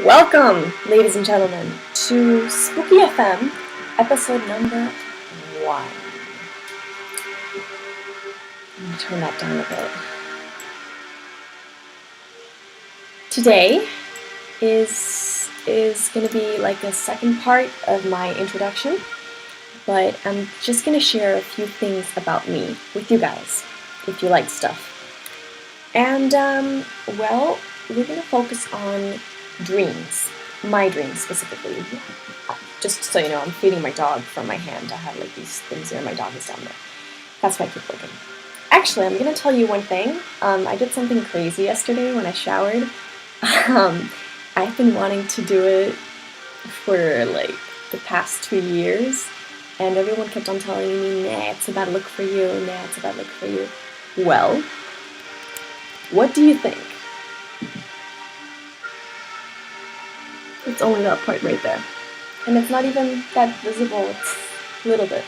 Welcome, ladies and gentlemen, to Spooky FM, episode number 1. I'm going to turn that down a bit. Today is going to be like a second part of my introduction, but I'm just going to share a few things about me with you guys, if you like stuff. And, well, we're going to focus on dreams. My dreams, specifically. Just so you know, I'm feeding my dog from my hand. I have, like, these things here, and my dog is down there. That's why I keep looking. Actually, I'm going to tell you one thing. I did something crazy yesterday when I showered. I've been wanting to do it for, like, the past 2 years, and everyone kept on telling me, nah, it's a bad look for you, nah, it's a bad look for you. Well, what do you think? It's only that part right there. And it's not even that visible, it's a little bit.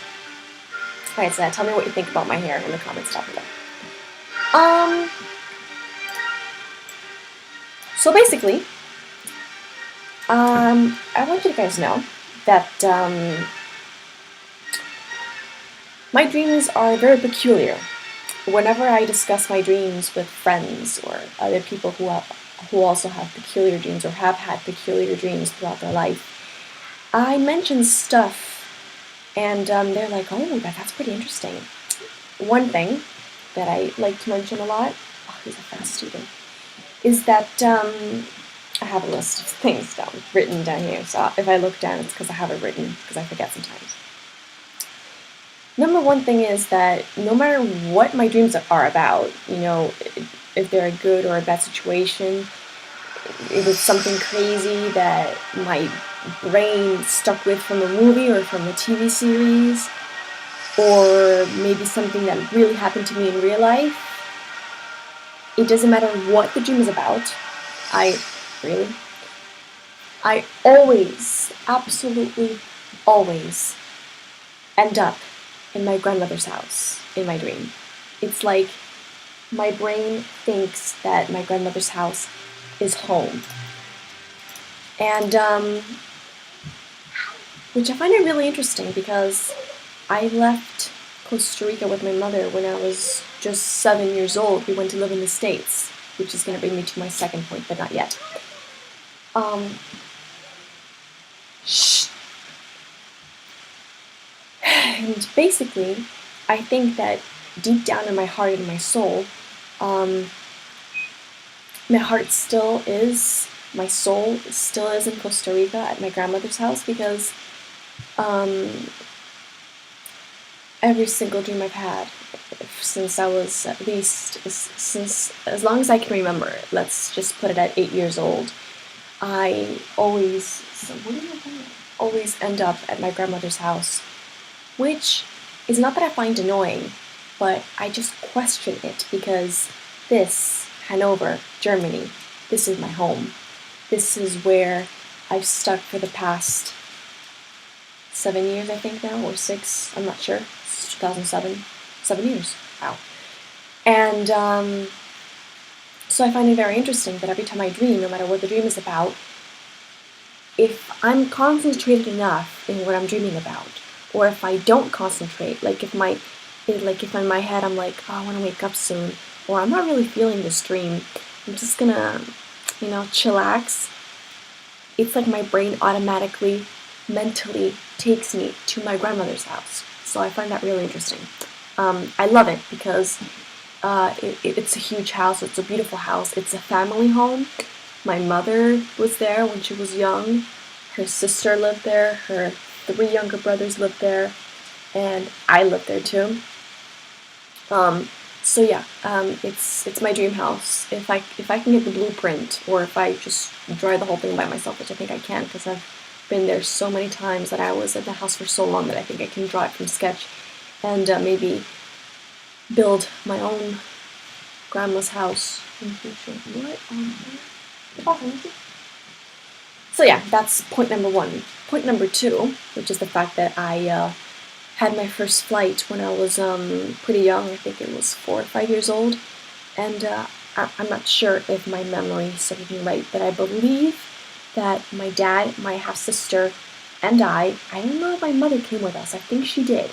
Alright, so tell me what you think about my hair in the comments down below. So basically, I want you guys to know that my dreams are very peculiar. Whenever I discuss my dreams with friends or other people who also have peculiar dreams or have had peculiar dreams throughout their life, I mention stuff, and they're like, oh, that's pretty interesting. One thing that I like to mention a lot, oh, he's a fast student, is that I have a list of things written down here, so if I look down, it's because I have it written, because I forget sometimes. Number one thing is that no matter what my dreams are about, you know, if they're a good or a bad situation, if it's something crazy that my brain stuck with from a movie or from a TV series, or maybe something that really happened to me in real life, it doesn't matter what the dream is about. I always, absolutely always, end up in my grandmother's house in my dream. It's like my brain thinks that my grandmother's house is home. And, which I find it really interesting because I left Costa Rica with my mother when I was just 7 years old. We went to live in the States, which is going to bring me to my second point, but not yet. And basically, I think that deep down in my heart and my soul, my heart still is, my soul still is in Costa Rica at my grandmother's house because every single dream I've had since I was since as long as I can remember, let's just put it at 8 years old, I always end up at my grandmother's house, which is not that I find annoying, but I just question it because this, Hanover, Germany, this is my home. This is where I've stuck for the past 7 years, I think now, or 6, I'm not sure. It's 2007, 7 years, wow. And so I find it very interesting that every time I dream, no matter what the dream is about, if I'm concentrated enough in what I'm dreaming about, or if I don't concentrate, like if in my head I'm like, oh, I want to wake up soon, or I'm not really feeling this dream, I'm just gonna, chillax, it's like my brain automatically, mentally takes me to my grandmother's house. So I find that really interesting. I love it because it's a huge house, it's a beautiful house, it's a family home. My mother was there when she was young, her sister lived there, her 3 younger brothers lived there, and I lived there too. So yeah, it's my dream house. If I can get the blueprint, or if I just draw the whole thing by myself, which I think I can, because I've been there so many times that I was at the house for so long that I think I can draw it from sketch, and maybe build my own grandma's house in the future. So yeah, that's point number 1. Point number 2, which is the fact that I had my first flight when I was pretty young. I think it was 4 or 5 years old, and I'm not sure if my memory serves me right, but I believe that my dad, my half-sister, and I don't know if my mother came with us. I think she did.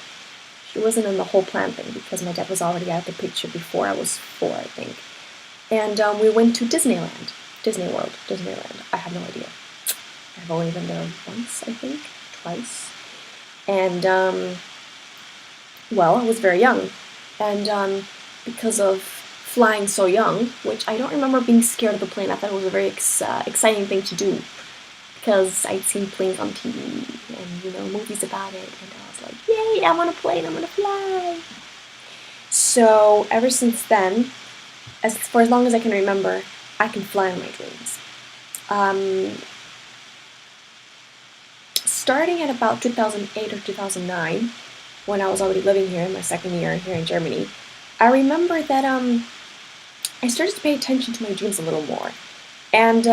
She wasn't in the whole plan thing because my dad was already out of the picture before I was 4, I think. And we went to Disneyland. Disney World. Disneyland. I have no idea. I've only been there once, I think. Twice. And, well, I was very young. And because of flying so young, which I don't remember being scared of the plane. I thought it was a very exciting thing to do because I'd seen planes on TV and, movies about it. And I was like, yay, I'm on a plane, I'm going to fly. So ever since then, for as long as I can remember, I can fly in my dreams. Starting at about 2008 or 2009, when I was already living here in my second year here in Germany, I remember that I started to pay attention to my dreams a little more. And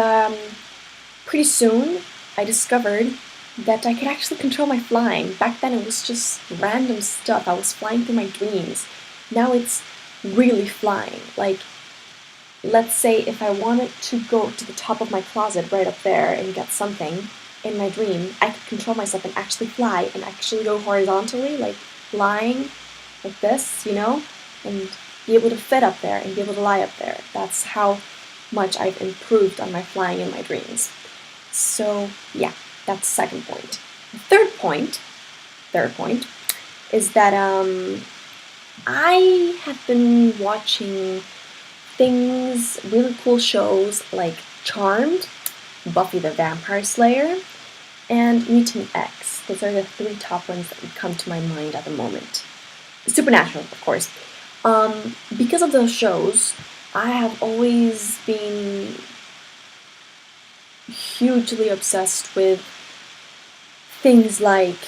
pretty soon, I discovered that I could actually control my flying. Back then, it was just random stuff. I was flying through my dreams. Now it's really flying. Like, let's say if I wanted to go to the top of my closet right up there and get something in my dream, I could control myself and actually fly and actually go horizontally, like lying like this, and be able to fit up there and be able to lie up there. That's how much I've improved on my flying in my dreams. So yeah, that's the second point. The third point is that I have been watching really cool shows like Charmed, Buffy the Vampire Slayer, and Mutant X. Those are the 3 top ones that would come to my mind at the moment. Supernatural, of course. Because of those shows, I have always been hugely obsessed with things like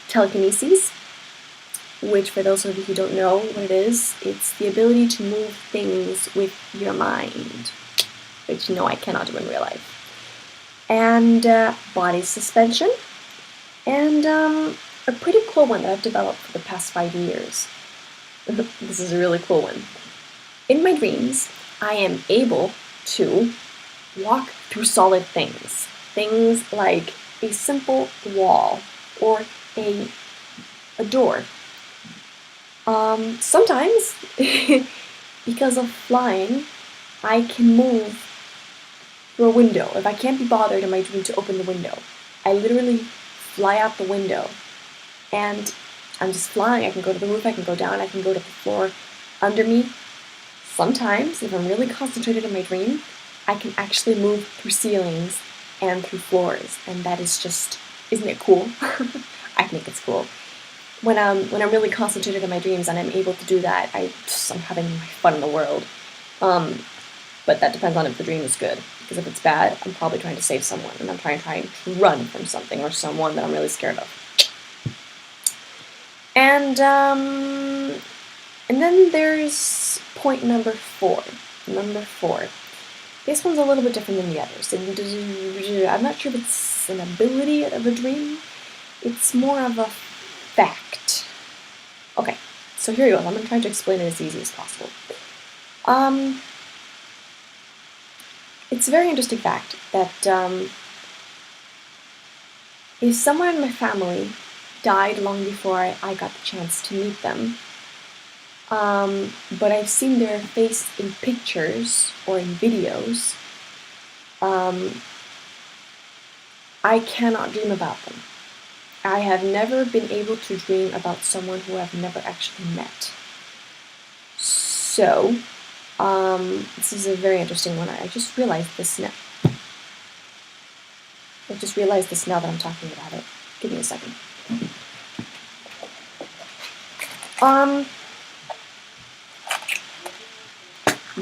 telekinesis, which for those of you who don't know what it is, it's the ability to move things with your mind, which I cannot do in real life. And body suspension, and a pretty cool one that I've developed for the past 5 years. This is a really cool one. In my dreams, I am able to walk through solid things. Things like a simple wall or a door. Sometimes, because of flying, I can move through a window. If I can't be bothered in my dream to open the window, I literally fly out the window and I'm just flying. I can go to the roof, I can go down, I can go to the floor under me. Sometimes, if I'm really concentrated in my dream, I can actually move through ceilings and through floors, and that is just, isn't it cool? I think it's cool. When I'm really concentrated in my dreams and I'm able to do that, I'm having my fun in the world. But that depends on if the dream is good. Because if it's bad, I'm probably trying to save someone, and I'm trying to run from something or someone that I'm really scared of. And then there's point number 4. Number 4. This one's a little bit different than the others. I'm not sure if it's an ability of a dream. It's more of a fact. Okay, so here you go. I'm going to try to explain it as easy as possible. It's a very interesting fact that if someone in my family died long before I got the chance to meet them, but I've seen their face in pictures or in videos, I cannot dream about them. I have never been able to dream about someone who I've never actually met. So, this is a very interesting one. I just realized this now. That I'm talking about it. Give me a second.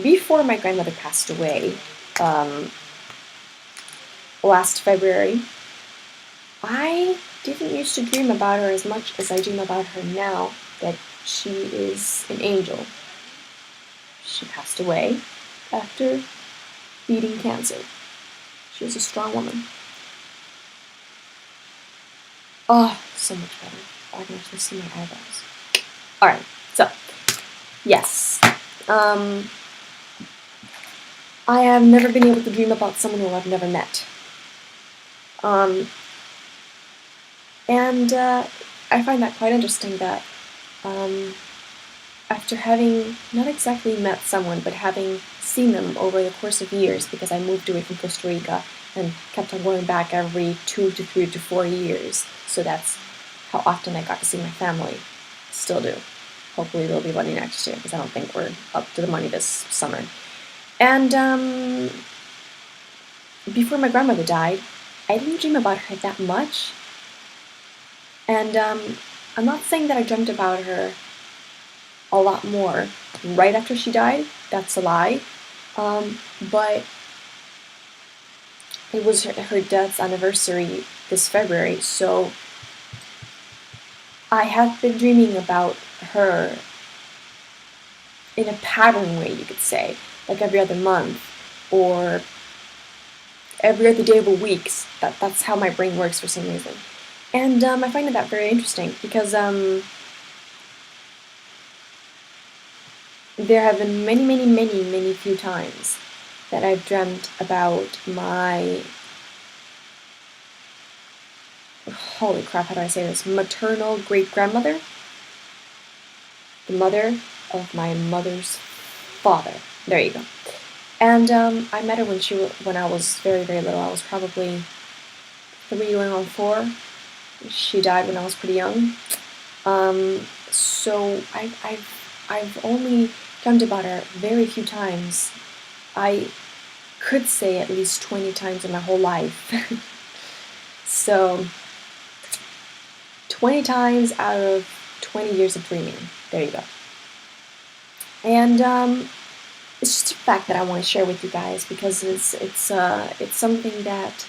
Before my grandmother passed away, last February, I didn't used to dream about her as much as I dream about her now that she is an angel. She passed away after beating cancer. She was a strong woman. Oh, so much better. I can actually see my eyebrows. Alright, so, yes. I have never been able to dream about someone who I've never met. Um, and I find that quite interesting that um, after having not exactly met someone, but having seen them over the course of years, because I moved away from Costa Rica and kept on going back every 2 to 3 to 4 years, so that's how often I got to see my family. Still do. Hopefully there'll be money next year, because I don't think we're up to the money this summer. And before my grandmother died, I didn't dream about her that much. And I'm not saying that I dreamt about her a lot more right after she died. That's a lie. But it was her death's anniversary this February, so I have been dreaming about her in a pattern way, you could say, like every other month or every other day of a week. That's how my brain works for some reason. And I find that very interesting because there have been many few times that I've dreamt about my, holy crap, how do I say this, maternal great-grandmother, the mother of my mother's father. There you go. And I met her when I was very little. I was probably 3 going on 4. She died when I was pretty young. So I've only dreamt about her very few times. I could say at least 20 times in my whole life. So 20 times out of 20 years of dreaming. There you go. And it's just a fact that I want to share with you guys because it's something that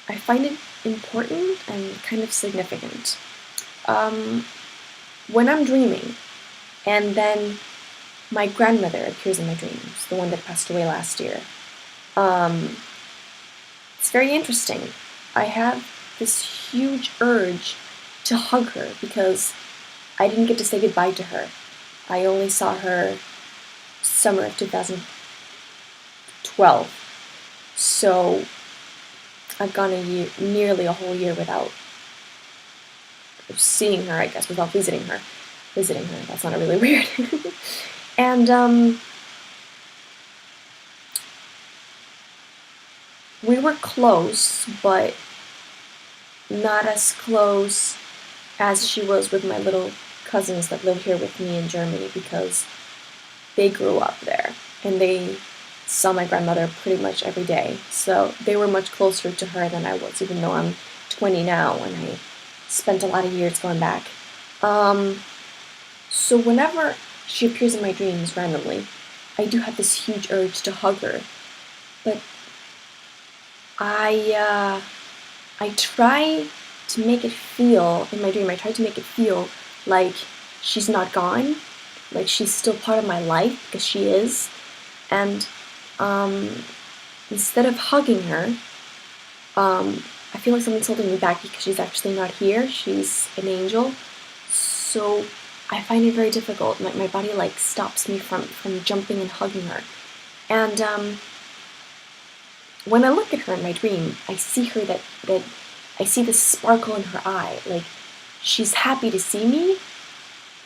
I find it important and kind of significant. When I'm dreaming, and then my grandmother appears in my dreams, the one that passed away last year. It's very interesting. I have this huge urge to hug her because I didn't get to say goodbye to her. I only saw her summer of 2012. So I've gone nearly a whole year without seeing her, I guess, without visiting her. That's not really weird. And we were close, but not as close as she was with my little cousins that live here with me in Germany because they grew up there and they saw my grandmother pretty much every day. So they were much closer to her than I was, even though I'm 20 now and I spent a lot of years going back. So whenever she appears in my dreams randomly, I do have this huge urge to hug her. But I try to make it feel, in my dream, I try to make it feel like she's not gone, like she's still part of my life, because she is. And instead of hugging her, I feel like something's holding me back because she's actually not here. She's an angel. So I find it very difficult. My body like stops me from jumping and hugging her. And when I look at her in my dream, I see her that I see this sparkle in her eye. Like she's happy to see me,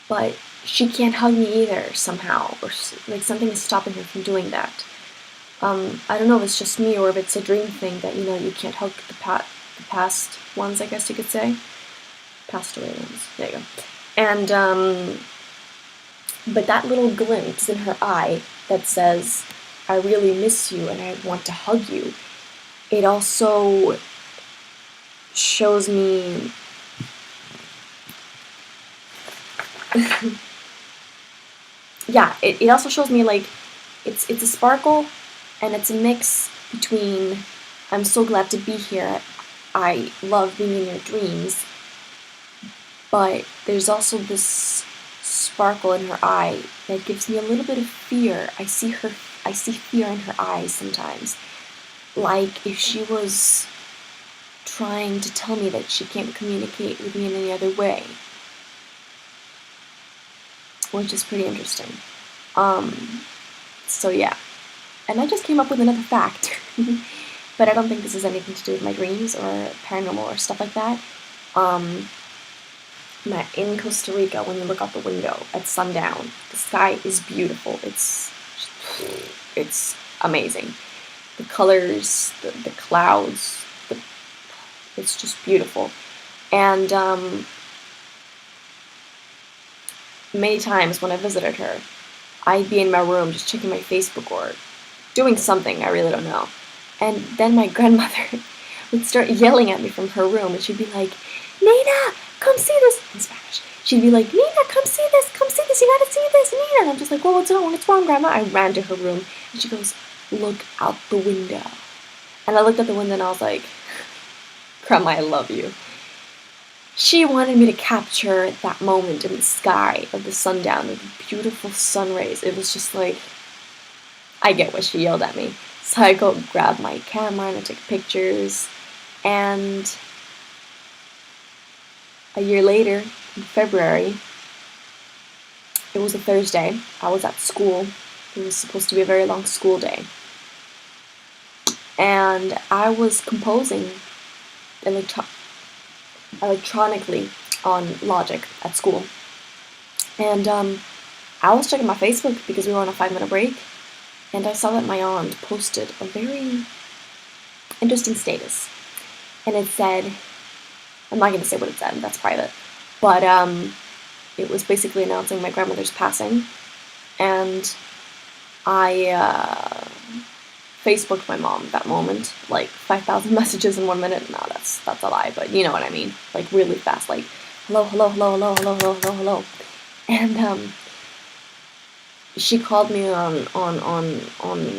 but she can't hug me either somehow, or like something is stopping her from doing that. I don't know if it's just me or if it's a dream thing that, you can't hug the past ones, I guess you could say. Passed away ones. There you go. And, but that little glimpse in her eye that says, I really miss you and I want to hug you, it also shows me yeah, it also shows me like it's a sparkle and it's a mix between I'm so glad to be here, I love being in your dreams, but there's also this sparkle in her eye that gives me a little bit of fear. I see fear in her eyes sometimes. Like if she was trying to tell me that she can't communicate with me in any other way. Which is pretty interesting. So yeah. and I just came up with another fact, but I don't think this has anything to do with my dreams or paranormal or stuff like that. In Costa Rica, when you look out the window at sundown, the sky is beautiful. It's amazing. The colors, the clouds, it's just beautiful. And many times when I visited her, I'd be in my room just checking my Facebook or doing something, I really don't know. And then my grandmother would start yelling at me from her room, and she'd be like, Nina, come see this, in Spanish. She'd be like, Nina, come see this, you gotta see this, Nina. And I'm just like, well, what's wrong, Grandma? I ran to her room, and she goes, look out the window. And I looked out the window, and I was like, Grandma, I love you. She wanted me to capture that moment in the sky of the sundown, of the beautiful sun rays. It was just like, I get why she yelled at me. So I go grab my camera and I take pictures. And a year later, in February, it was a Thursday. I was at school. It was supposed to be a very long school day. And I was composing electronically on Logic at school. And I was checking my Facebook because we were on a 5-minute break. And I saw that my aunt posted a very interesting status. And it said, I'm not going to say what it said, that's private. But it was basically announcing my grandmother's passing. And I Facebooked my mom at that moment, like 5,000 messages in 1 minute. No, that's a lie, but you know what I mean. Like really fast, like hello, hello, hello, hello, hello, hello, hello, hello. And she called me on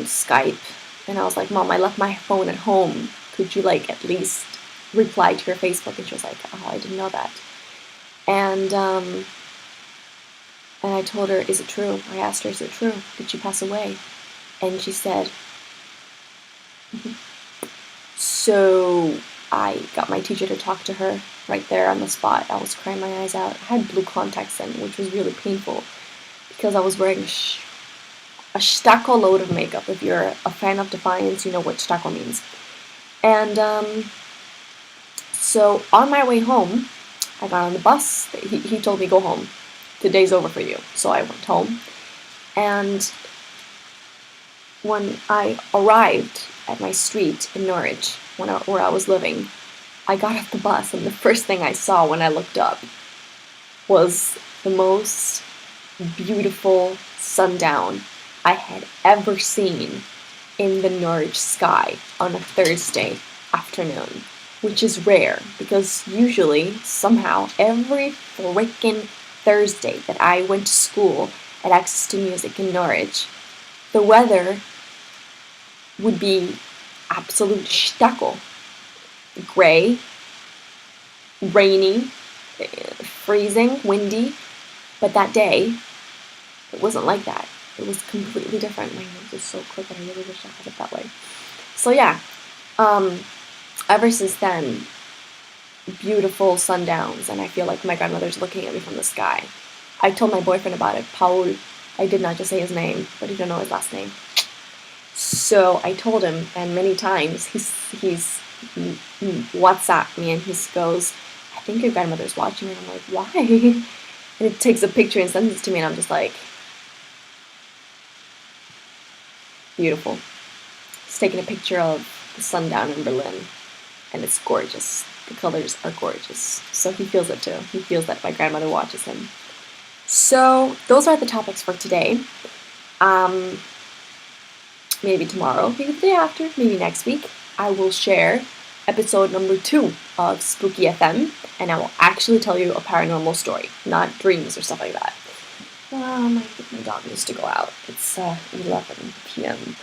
Skype, and I was like, Mom, I left my phone at home. Could you like at least reply to her Facebook? And she was like, oh, I didn't know that. And I told her, is it true? I asked her, is it true? Did she pass away? And she said, mm-hmm. So I got my teacher to talk to her right there on the spot. I was crying my eyes out. I had blue contacts in, which was really painful because I was wearing a stacco load of makeup. If you're a fan of Defiance, you know what stacco means. And so on my way home, I got on the bus. He told me, go home. The day's over for you. So I went home. And when I arrived at my street in Norwich, where I was living, I got off the bus, and the first thing I saw when I looked up was the most beautiful sundown I had ever seen in the Norwich sky on a Thursday afternoon, which is rare because usually, somehow, every freaking Thursday that I went to school at Access to Music in Norwich, the weather would be absolute stacco. Gray, rainy, freezing, windy, but that day, it wasn't like that. It was completely different. My nose is so crooked, I really wish I had it that way. So yeah, ever since then, beautiful sundowns, and I feel like my grandmother's looking at me from the sky. I told my boyfriend about it, Paul. I did not just say his name, but he didn't know his last name. So I told him, and many times he's WhatsApped me, and he goes, I think your grandmother's watching, and I'm like, why? And it takes a picture and sends it to me, and I'm just like, beautiful. He's taking a picture of the sundown in Berlin, and it's gorgeous. The colors are gorgeous. So he feels it too. He feels that my grandmother watches him. So those are the topics for today. Maybe tomorrow, maybe the day after, maybe next week, I will share episode number 2 of Spooky FM, and I will actually tell you a paranormal story, not dreams or stuff like that. My dog needs to go out. It's 11 p.m.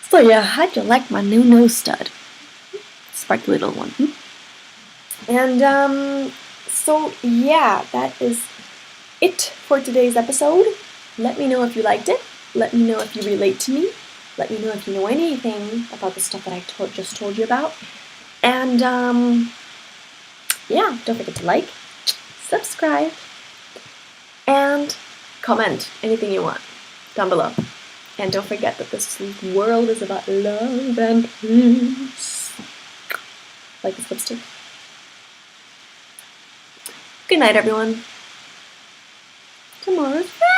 So yeah, how'd you like my new nose stud? Sparkly little one. And so yeah, that is it for today's episode. Let me know if you liked it. Let me know if you relate to me. Let me know if you know anything about the stuff that I just told you about. And yeah, don't forget to like, subscribe, and comment anything you want down below. And don't forget that this world is about love and peace. Like this lipstick. Good night, everyone. Tomorrow's Friday.